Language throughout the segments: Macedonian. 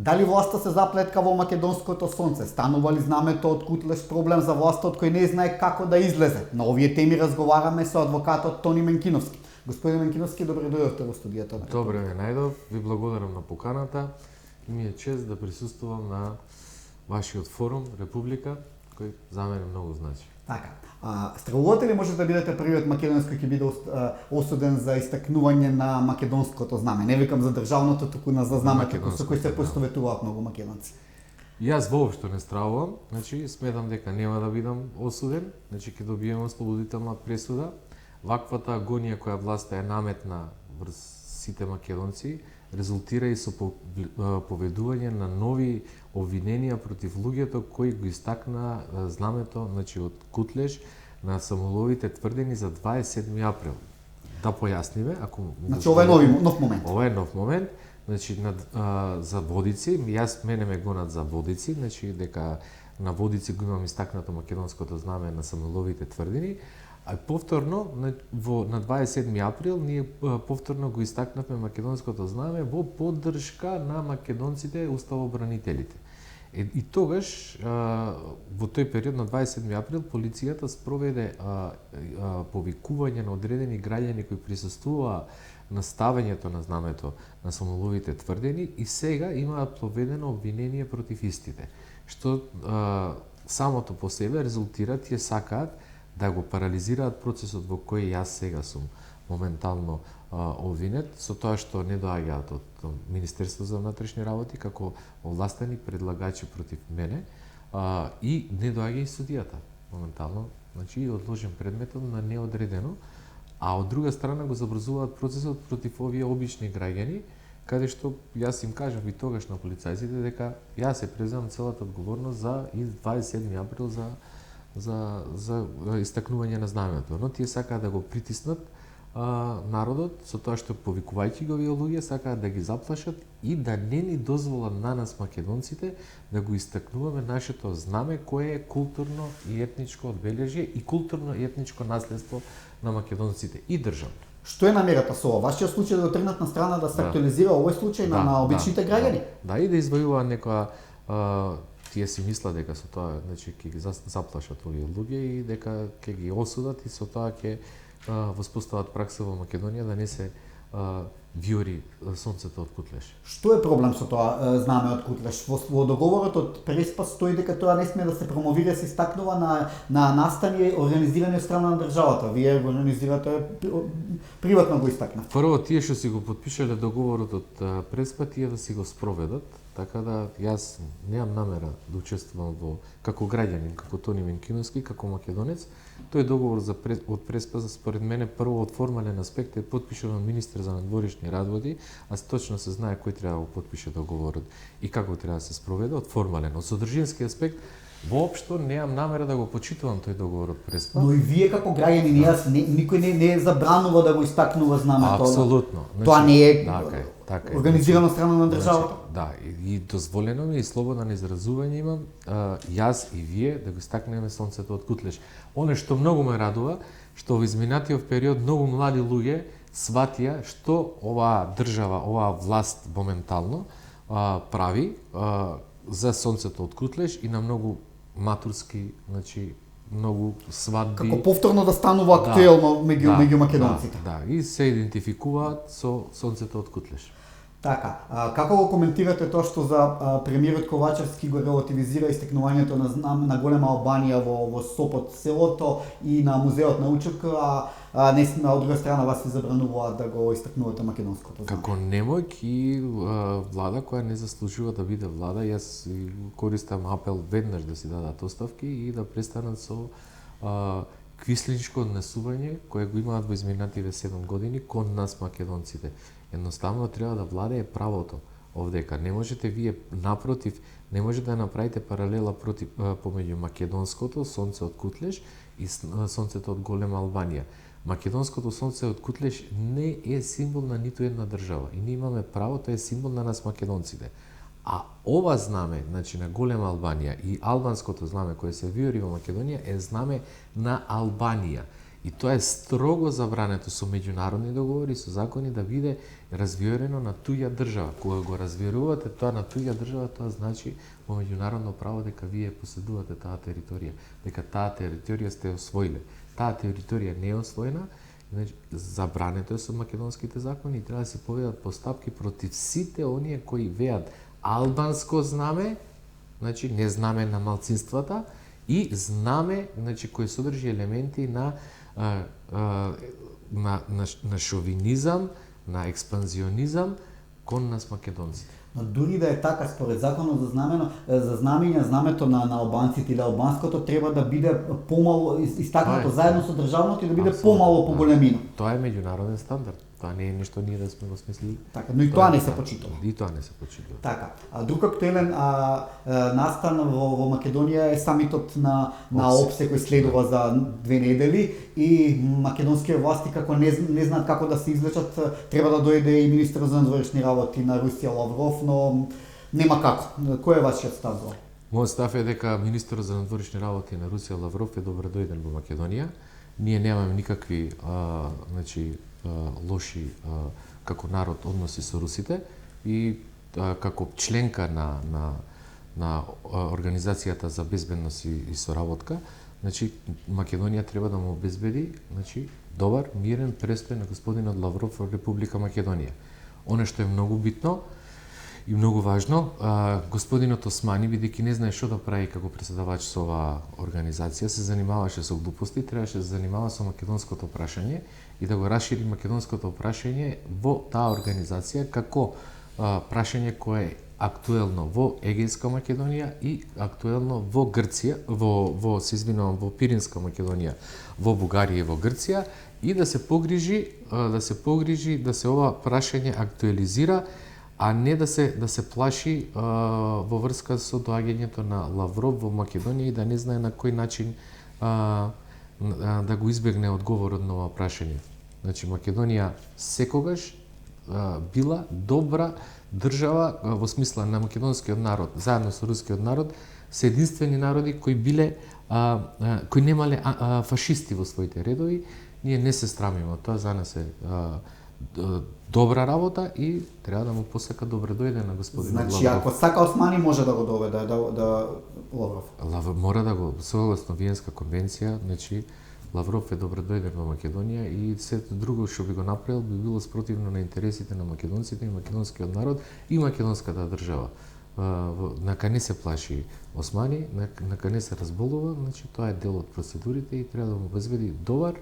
Дали власта се заплетка во македонското сонце? Станува ли знамето од Кутлеш проблем за власта од кој не знае како да излезе? На овие теми разговараме со адвокатот Тони Менкиновски. Господин Менкиновски, добре дојдовте во студијата. Добре ме најдов, ви благодарам на поканата и ми е чест да присуствувам на вашиот форум Република, кој за мене многу значи. Така. Стравувате ли можете да бидете првиот македонец кој ќе биде осуден за истакнување на македонското знаме? Не викам за државното, туку за знамето со кој се поистоветуваат многу македонци. Јас воопшто не стравувам, значи сметам дека нема да бидам осуден, значи ќе добием ослободителна пресуда. Ваквата агонија која власта е наметна врз сите македонци резултира и со поведување на нови обвиненија против луѓето кои го истакна знамето, значи од Кутлеш на самоловите тврдени за 27 април. Да појасниме, ако значи ова е нов момент. Ова е нов момент, значи за Водици, јас мене ме гонат за Водици, значи дека на Водици го имам истакнато македонското знаме на самоловите тврдени. А повторно, на 27 април, ние повторно го истакнавме македонското знаме во поддршка на македонците уставобранителите. И тогаш, во тој период на 27 април, полицијата спроведе повикување на одредени граѓани кои присуствуваа на ставењето на знамето на самоловите тврдени и сега имаат проведено обвинение против истите, што самото по себе резултира, тие сакаат да го парализираат процесот во кој јас сега сум моментално обвинет, со тоа што не доаѓаат од Министерството за внатрешни работи како овластени предлагачи против мене и не доаѓа и судијата моментално, значи одложен предметот на неодредено, а од друга страна го забрзуваат процесот против овие обични граѓани, каде што јас им кажав и тогаш на полицајците дека јас се преземам целата одговорност за 27 април за истакнување на знамето, но тие сакаат да го притиснат народот со тоа што повикувајќи го овие луѓе сакаат да ги заплашат и да не ни дозволат на нас македонците да го истакнуваме нашето знаме кое е културно и етничко одбележје и културно и етничко наследство на македонците и државно. Што е намерата со ова? Вашиот случај да го тргнат на страна да се актуализира овој случај на обичните граѓани? Да, и да извојува некоја тие си мислат дека со тоа, значи ќе ги заплашат овие луѓе и дека ќе ги осудат и со тоа ќе воспостават пракса во Македонија да не се виори сонцето од Кутлеш. Што е проблем со тоа знаме од Кутлеш? Во договорот од Преспас стои дека тоа не смее да се промовира, се истакнува на настани организирани од страна на државата. Вие го организирате приватно го истакнав. Прво тие што си го потпишале договорот од Преспа, тие да си го спроведат, така да јас немам намера да учествувам во како граѓанин, како Тони Менкиновски, како македонец. Тој договор од Преспа, според мене, прво од формален аспект е потпишан од министер за надворешни работи, а точно се знае кој треба да го потпише договорот и како треба да се спроведе од формален. Од содржински аспект, воопшто немам намера да го почитувам тој договор од Преспа. Но и вие како граѓани, никој не забранува да го истакнува знамето. Апсолутно. Тоа не е така организирано страна на државата. Да, и дозволено ми и слободно изразување имам јас и вие да го истакнеме сонцето од Кутлеш. Оне што многу ме радува, што во изминатиот период многу млади луѓе сватија што оваа држава, оваа власт моментално прави за сонцето од Кутлеш и на многу матурски, значи многу свадби. Како повторно да станува актуелно меѓу македонците. Да, и се идентификуваат со сонцето од Кутлеш. Така, како го коментирате тоа што за премиерот Ковачевски го релативизира истекнувањето на голема Албанија во Сопот селото и на музеот на Училка, а не сме од друга страна вас се забрануваат да го истакнувате македонското знаме? Како немојк и влада која не заслужува да биде влада, јас користам апел веднаш да си дадат оставки и да престанат со квислинчко однесување кое го имаат во изминативе 7 години кон нас македонците. Едноставно треба да владее правото овдека. Не можете вие напротив, не може да направите паралела помеѓу македонското сонце од Кутлеш и сонцето од голема Албанија. Македонското сонце од Кутлеш не е символ на ниту една држава и ние имаме право, тоа е символ на нас македонците. А ова знаме, значи на голема Албанија и албанското знаме кое се виори во Македонија е знаме на Албанија. И тоа е строго забрането со меѓународни договори, со закони да биде развиорено на туѓа држава. Кога го развиорувате тоа на туѓа држава, тоа значи во меѓународно право дека вие поседувате таа територија, дека таа територија сте освоиле. Таа територија не е освоена, значи забрането е со македонските закони и треба да се поведат постапки против сите оние кои веат албанско знаме, значи не знаме на малцинствата, и знаме, значи кој содржи елементи на шовинизам, на експанзионизам кон нас македонците. Но дури да е така, според законот за знамења, знамето на албанците или албанското треба да биде помало истакнато заедно со државното и да биде помало по големина. Тоа е меѓународен стандард. Тоа не е нешто ние да сме го смислили. Така, но и тоа не се почитува. И тоа не се почитува. Така. Друг актуелен настан во Македонија е самитот на ОПСЕ кој следува за 2 недели и македонските власти како не знаат како да се извлечат, треба да дојде и министерот за надворешни работи на Русија Лавров, но нема како. Кој е вашиот став? Мојот став е дека министерот за надворешни работи на Русија Лавров е добредојден во Македонија. Ние немаме никакви лоши како народ односи со русите и како членка на Организацијата за безбедност и соработка, значи Македонија треба да му обезбеди, значи добар, мирен престој на господинот Лавров во Република Македонија. Оно што е многу битно и многу важно, господинот Османи, бидејќи не знае што да прави како претседавач со оваа организација, се занимаваше со глупости, требаше да се занимава со македонското прашање и да го расшири македонското прашање во таа организација како прашање кое е актуелно во Егејска Македонија и актуелно во Грција, во Пиринска Македонија, во Бугарија и во Грција, и да се погрижи да се ова прашање актуализира, а не да се плаши во врска со доаѓањето на Лавров во Македонија и да не знае на кој начин да го избегне одговорот на ова прашање. Значи Македонија секогаш била добра држава во смисла на македонскиот народ, заедно со рускиот народ, се единствени народи кои немале фашисти во своите редови. Ние не се срамиме, тоа за нас е добра работа и треба да му посека добредојде на господин Лавров. Значи, ако сака Османи, може да го доведе Лавров. Лавров мора да го, согласно Виенска конвенција, значи Лавров е добредојден во Македонија и сето друго што би го направил би било спротивно на интересите на македонците и македонскиот народ и македонската држава. Нака не се плаши Османи, нака не се разболува, значи тоа е дел од процедурите и треба да му обезбеди добар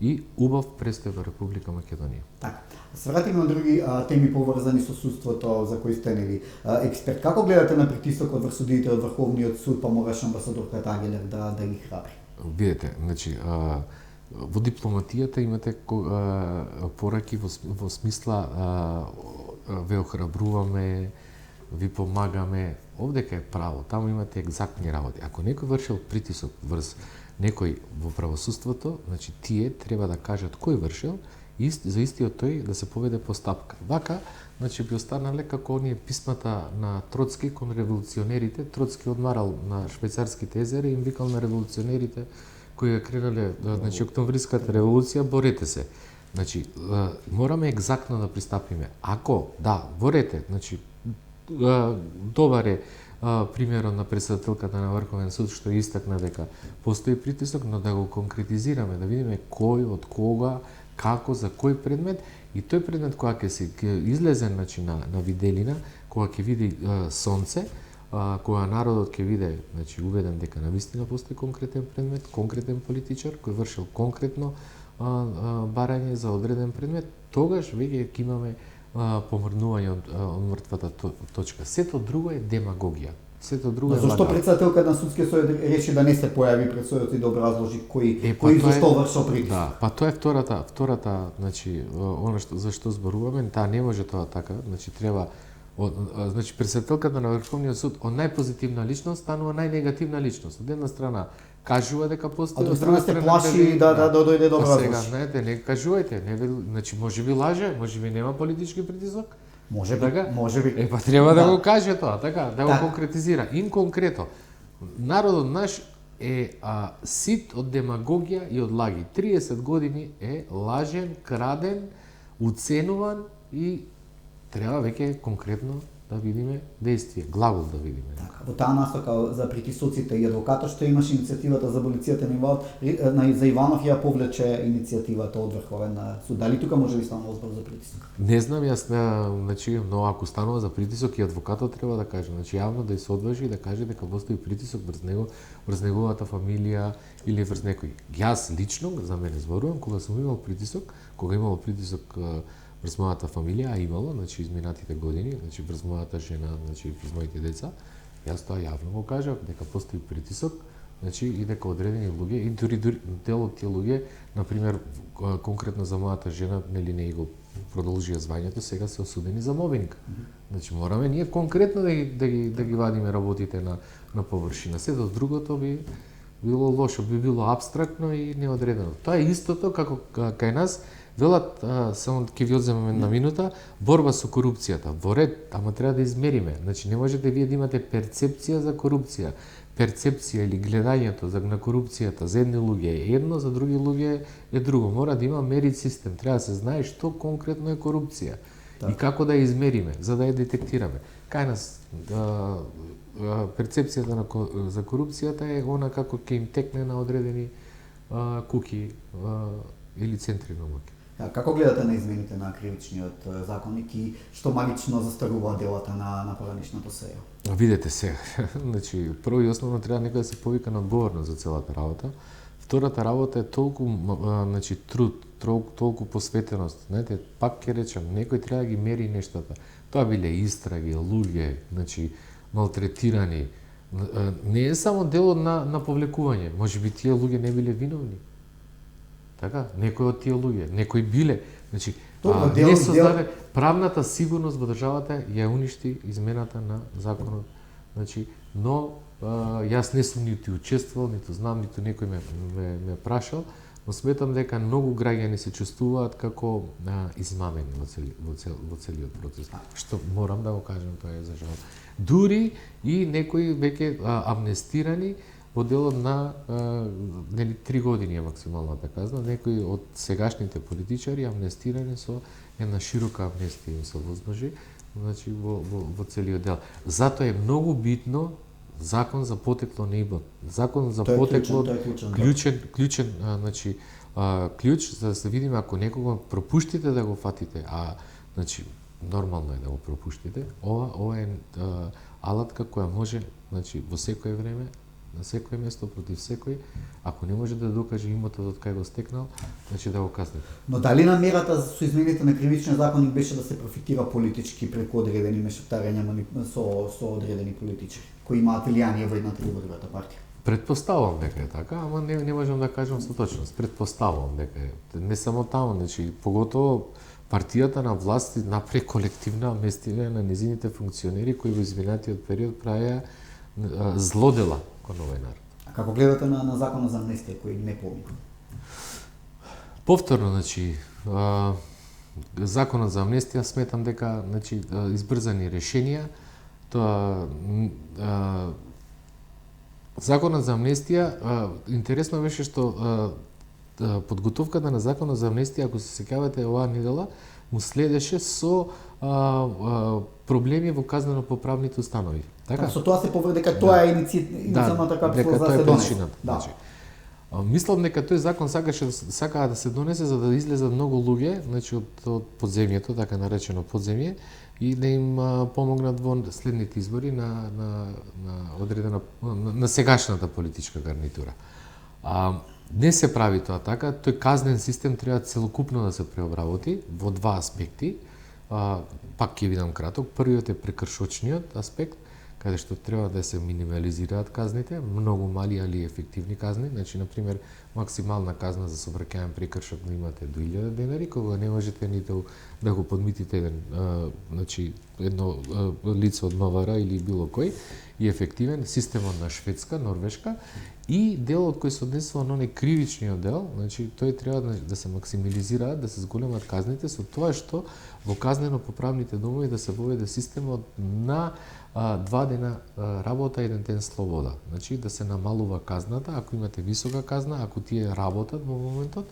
и убав престој во Република Македонија. Така. Се вратиме на други теми поврзани со судството за кои сте експерт. Како гледате на притисокот врз судиите од Врховниот суд, па мораш амбасадор Катагелер да ги храбри? Видете, значи во дипломатијата имате пораки во смисла ве охрабруваме, ви помагаме, овдека е право, таму имате екзактни работи. Ако некој вршил притисок врз некој во правосудството, значи тие треба да кажат кој вршил и за истиот тој да се поведе постапка. Вака, значи би останале како оние писмата на Троцки кон револуционерите. Троцки одмарал на швајцарските езера и им викал на револуционерите кои ја кренале, значи октомвриската револуција, борете се. Значи мораме екзактно да пристапиме. Ако борете, значи добар е примерот на претседателката на Врховен суд што истакна дека постои притисок, но да го конкретизираме, да видиме кој од кога, како, за кој предмет и тој предмет кога ќе излезе значи на виделина, кога ќе види сонце, кога народот ќе биде значи убеден дека навистина постои конкретен предмет, конкретен политичар кој вршил конкретно барање за одреден предмет, тогаш веќе ќе имаме помрднување од мртвата точка. Сето друго е демагогија. Сето друго е зашто претседателка на судскиот совет рече да не се појави пред судот и да образложи кој зашто вршил притисок? Да, па тоа е втората, значи она за што зборуваме, таа не може тоа така, значи треба значи претседателката на Врховниот суд од најпозитивна личност станува најнегативна личност. Од една страна кажува дека постои, од друга страна се плаши да дојде до образлож. Сега, знаете, не кажувајте, значи можеби лаже, можеби нема политички притисок. Можеби. Па треба да го каже тоа, така, да го конкретизира. Конкретно, народот наш е сит од демагогија и од лаги. 30 години е лажен, краден, уценуван и треба веќе конкретно да видиме действие, глагол да видиме. Така, во таа насока за притисоците и адвокатот што имаше иницијативата за аболицијата за Иванов ја повлече иницијативата од Врховен суд. Дали тука може би станува збор за притисок? Не знам, јас значи, но ако станува за притисок и адвокатот треба да каже, значи јавно да се одважи и да каже дека постои притисок врз него, врз неговата фамилија или врз некој. Јас лично за мене зборувам кога сум имал притисок, кога имало притисок врз мојата фамилија, а имало, значи изминатите години, значи врз мојата жена, значи врз моите деца, јас тоа јавно го кажав дека постои притисок, значи и дека одредени луѓе, и дури дел од тие луѓе, на пример конкретно за мојата жена, нели не го продолжија звањето, сега се осудени за мобинг. Значи мораме ние конкретно да ги вадиме работите на површина. Сето другото би било лошо, би било апстрактно и неодредено. Тоа е истото како кај нас велат, само ќе ви одземаме на минута, борба со корупцијата. Во ред, ама треба да измериме. Значи не можете вие да имате перцепција за корупција. Перцепција или гледањето на корупцијата за едни луѓе е едно, за други луѓе е друго. Мора да има мерит систем. Треба да се знае што конкретно е корупција и како да ја измериме, за да ја детектираме. Кај нас перцепцијата за корупцијата е она како ќе им текне на одредени куки или центри на моќ. Како гледате на измените на кривичниот законник и што магично застарува делата на поранишното СЕО? Видете се, значи прво и основно треба некој да се повика на одговорност за целата работа. Втората работа е толку значи труд, толку посветеност. Знаете, пак ќе речам, некој треба да ги мери нештата. Тоа биле истраги, луѓе, значи малтретирани. Не е само дело на повлекување. Можеби тие луѓе не биле виновни. Така, некои од тие луѓе, некои биле. Значи, не создаде правната сигурност во државата, ја уништи измената на законот. Значи, но јас не сум ниту учествувал, ниту знам, ниту некој ме прашал, но сметам дека многу граѓани се чувствуваат како измамени во целиот процес. Што морам да го кажам, тоа е за жал. Дури и некои веќе амнестирани во делот на нели 3 години е максималната казна, некои од сегашните политичари амнестирани со една широка амнестија им се возможи, значи во целиот дел. Затоа е многу битно закон за потекло на имот. Закон за потекло клучен, значи клjuč за да се видиме ако некого пропуштите да го фатите, значи нормално е да го пропуштите. Ова е алатка која може, значи во секое време, на секое место против секој, ако не може да докаже имотот од кај го стекнал, значи да го казнете. Но дали намерата со измените на кривичниот законник беше да се профитира политички преку одредени мешетарења со одредени политичари кои имаат влијание во едната или во другата партија? Предпоставувам дека е така, ама не можам да кажам со точност. Предпоставувам дека е. Не само таму, значи поготово партијата на власт напре колективна амнестија на незините функционери кои во изминатиот период правеа злодела кон овој народ. А како гледате на законот за амнестија кој не помина? Повторно, значи, законот за амнестија сметам дека, значи, избрзани решенија, тоа законот за амнестија, интересно беше што подготовката на законот за амнестија, ако се сеќавате оваа недела, му следеше со проблеми во казнено-поправните установи. Така? Со тоа се повреди дека тоа е иницијативната капсула за да се донесе. Значи, мислам дека тој закон сака да се донесе за да излезат многу луѓе, значи од подземјето, така наречено подземје, и да им помогнат во следните избори на одредена на сегашната политичка гарнитура. Не се прави тоа така, тој казнен систем треба целокупно да се преобработи во два аспекти. Пак ќе видам краток. Првиот е прекршочниот аспект, каде што треба да се минимализираат казните, многу мали али ефективни казни. Значи, на пример, максимална казна за совраќаен прекршок да имате до 1000 денари, кога не можете ниту да го подмитите значи едно лице од МВР или било кој, и ефективен системот на Шведска, Норвешка, и делот кој се однесува на оној кривичниот дел, значи тој треба да се максимализираат, да се зголемат казните со тоа што во казнено-поправните домови да се воведе системот на 2 дена работа, 1 ден слобода. Значи да се намалува казната, ако имате висока казна, ако тие работат во моментот,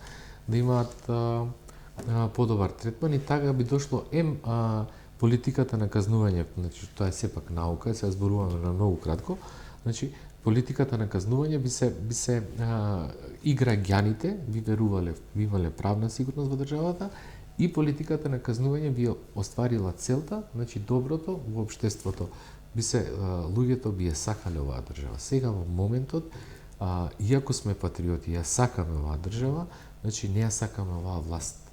да имаат подобар третман, и така би дошло политиката на казнување, значи тоа е сепак наука, сега зборуваме на многу кратко, значи политиката на казнување би се и граѓаните би верувале, би имале правна сигурност во државата, и политиката на казнување би остварила целта, значи доброто во општеството. Луѓето би ја сакале оваа држава. Сега во моментот, иако сме патриоти, ја сакаме оваа држава, значи не ја сакаме оваа власт.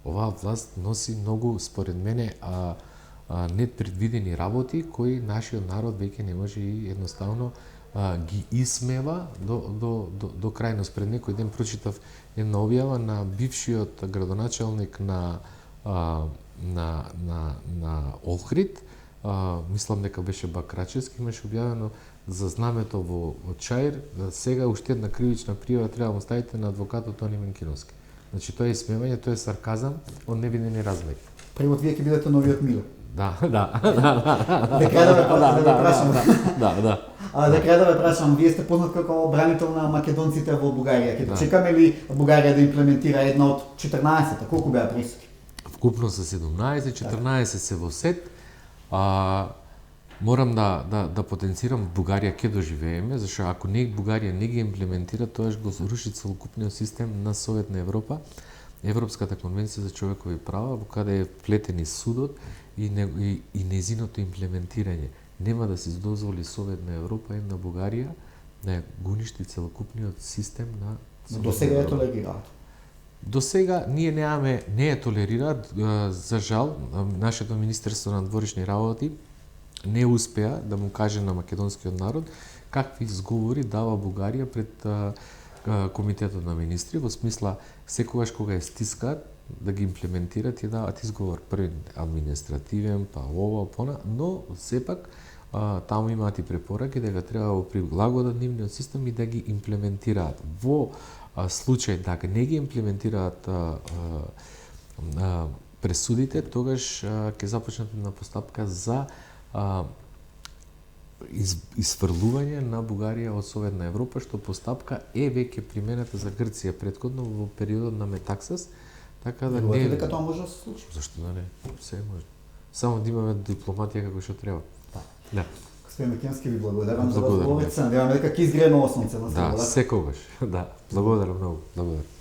Оваа власт носи многу, според мене, непредвидени работи кои нашиот народ веќе не може и едноставно ги исмева до крајност. Пред некој ден прочитав една објава на бившиот градоначалник на Охрид, мислам дека беше Бакрачевски, имаше објавено за знамето во Чаир, сега уште една кривична пријава треба да му ставите на адвокатот Тони Менкиновски. Значи тоа е исмевање, тоа е сарказам од невидени размери. Превод, вие ќе бидете новиот Миле. Да. Дека да ве прашам. Да. Дека да ве прашам, вие сте познат како бранител на македонците во Бугарија. Ќе чекаме ли Бугарија да имплементира една од 14-та? Колку беа присуди? Вкупно се 17, 14 се во сет. Морам да потенцирам Бугарија ќе доживееме, зашто ако Бугарија не ги имплементира, тоаш го руши целокупниот систем на Советна Европа, Европската конвенција за човекови права, во каде е вплетен и судот и нејзиното имплементирање. Нема да се дозволи Советна Европа и на Бугарија да ја го уништи целокупниот систем на Советна До сега е Европа. толерираат. До сега ние не е толерираат, за жал, нашето Министерство на дворични работи не успеа да му каже на македонскиот народ какви изговори дава Бугарија пред Комитетот на министри, во смисла секогаш кога ја стискаат да ги имплементираат и даваат изговор пред административен, па ова, пона, но сепак таму имаат и препораки дека треба да го прилагодат нивниот систем и да ги имплементираат. Во случај да не ги имплементираат пресудите, тогаш ќе започнат една постапка за изфрлување на Бугарија од Советна Европа, што постапка е веќе применета за Грција претходно во периодот на Метаксас, така да не е дека тоа може да се случи. Зашто да не? Се може. Само да имаме дипломатија како што треба. Да. Господин Мекенски, ви благодарам за Благодарам. разговорот. Надеваме дека ќе изгрее ново сонце на Да, Слобода. секогаш. Да. Благодарам многу. Благодарам.